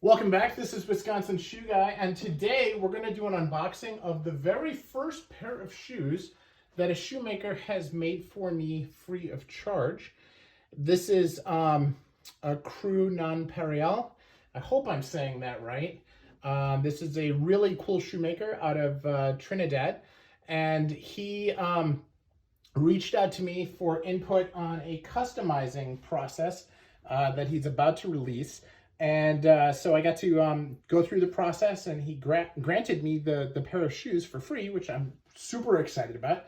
Welcome back. This is Wisconsin Shoe Guy, and today we're going to do an unboxing of the very first pair of shoes that a shoemaker has made for me free of charge. This is a Cru Nonpareil. I hope I'm saying that right. This is a really cool shoemaker out of Trinidad, and he reached out to me for input on a customizing process that he's about to release. And so I got to go through the process, and he granted me the pair of shoes for free, which I'm super excited about.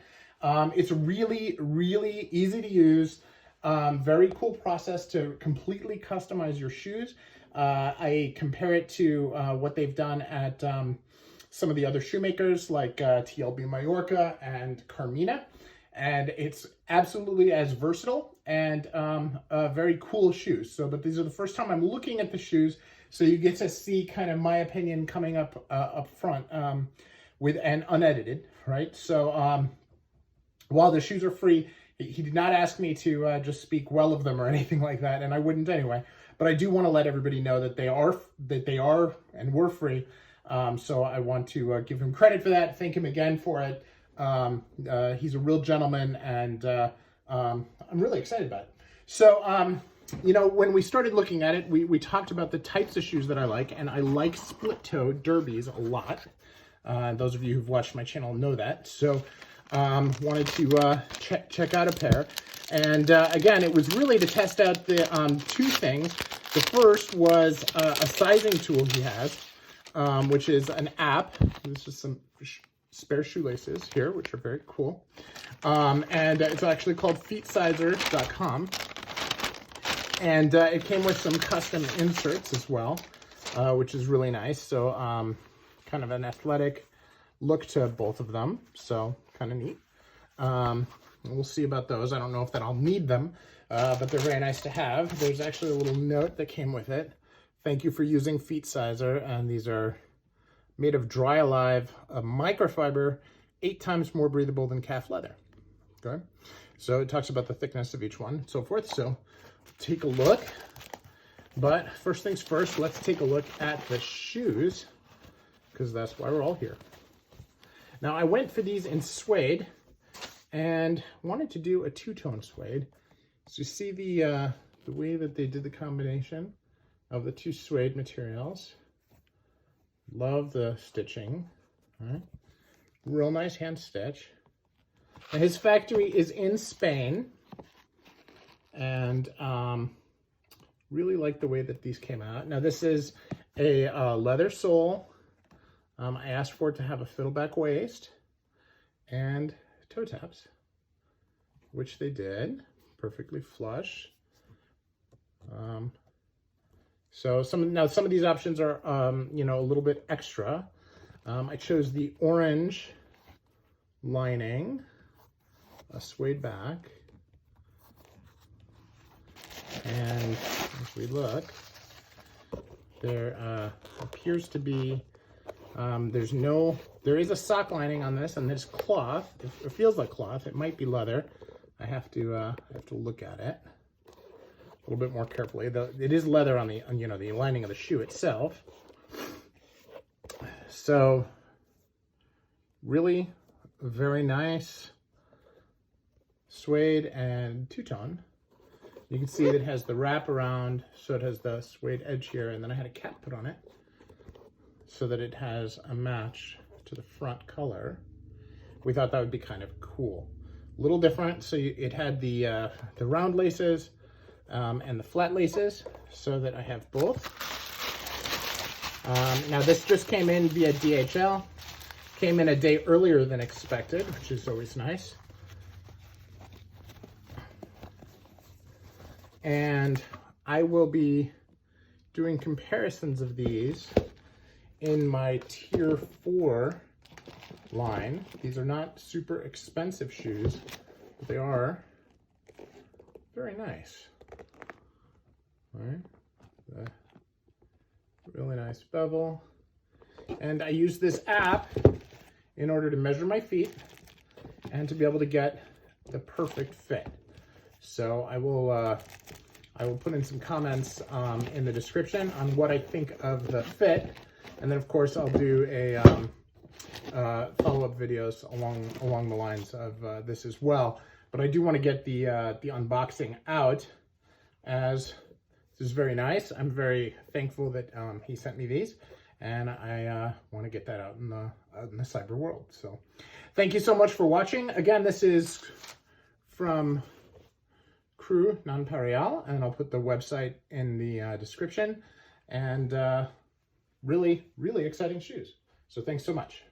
It's really, really easy to use, very cool process to completely customize your shoes. I compare it to what they've done at some of the other shoemakers like TLB Mallorca and Carmina. And it's absolutely as versatile and very cool shoes. But these are the first time I'm looking at the shoes, so you get to see kind of my opinion coming up front with and unedited, right? So while the shoes are free, he did not ask me to just speak well of them or anything like that, and I wouldn't anyway. But I do want to let everybody know that they are and were free. So I want to give him credit for that. Thank him again for it. He's a real gentleman, and I'm really excited about it. So, you know, when we started looking at it, we talked about the types of shoes that I like, and I like split-toe derbies a lot. Those of you who've watched my channel know that. So, wanted to check out a pair. And again, it was really to test out the two things. The first was a sizing tool he has, which is an app. This is some spare shoelaces here, which are very cool. And it's actually called feetszr.com. And it came with some custom inserts as well, which is really nice. So kind of an athletic look to both of them. So kind of neat. We'll see about those. I don't know if that I'll need them, but they're very nice to have. There's actually a little note that came with it. Thank you for using feetszr, and these are made of dry alive, a microfiber, 8 times more breathable than calf leather. Okay, so it talks about the thickness of each one and so forth. So take a look. But first things first, let's take a look at the shoes, because that's why we're all here. Now I went for these in suede and wanted to do a two-tone suede. So you see the way that they did the combination of the two suede materials. Love the stitching. All right. Real nice hand stitch. And his factory is in Spain. And really like the way that these came out. Now this is a leather sole. I asked for it to have a fiddleback waist and toe taps, which they did. Perfectly flush. So some of these options are, you know, a little bit extra. I chose the orange lining, a suede back, and as we look, there appears to be, there is a sock lining on this, and there's cloth. It feels like cloth. It might be leather. I have to look at it a little bit more carefully. It is leather on the, you know, the lining of the shoe itself. So really very nice suede and two-tone. You can see that it has the wrap around, so it has the suede edge here, and then I had a cap put on it so that it has a match to the front color. We thought that would be kind of cool. A little different, so it had the round laces, and the flat laces, so that I have both. Now this just came in via DHL. Came in a day earlier than expected, which is always nice. And I will be doing comparisons of these in my tier 4 line. These are not super expensive shoes, but they are very nice. All right, really nice bevel. And I use this app in order to measure my feet and to be able to get the perfect fit. So I will I will put in some comments in the description on what I think of the fit. And then, of course, I'll do a follow-up videos along the lines of this as well. But I do want to get the unboxing out, as this is very nice. I'm very thankful that he sent me these, and I want to get that out in the cyber world. So thank you so much for watching. Again, this is from Cru Nonpareil, and I'll put the website in the description. And really, really exciting shoes. So thanks so much.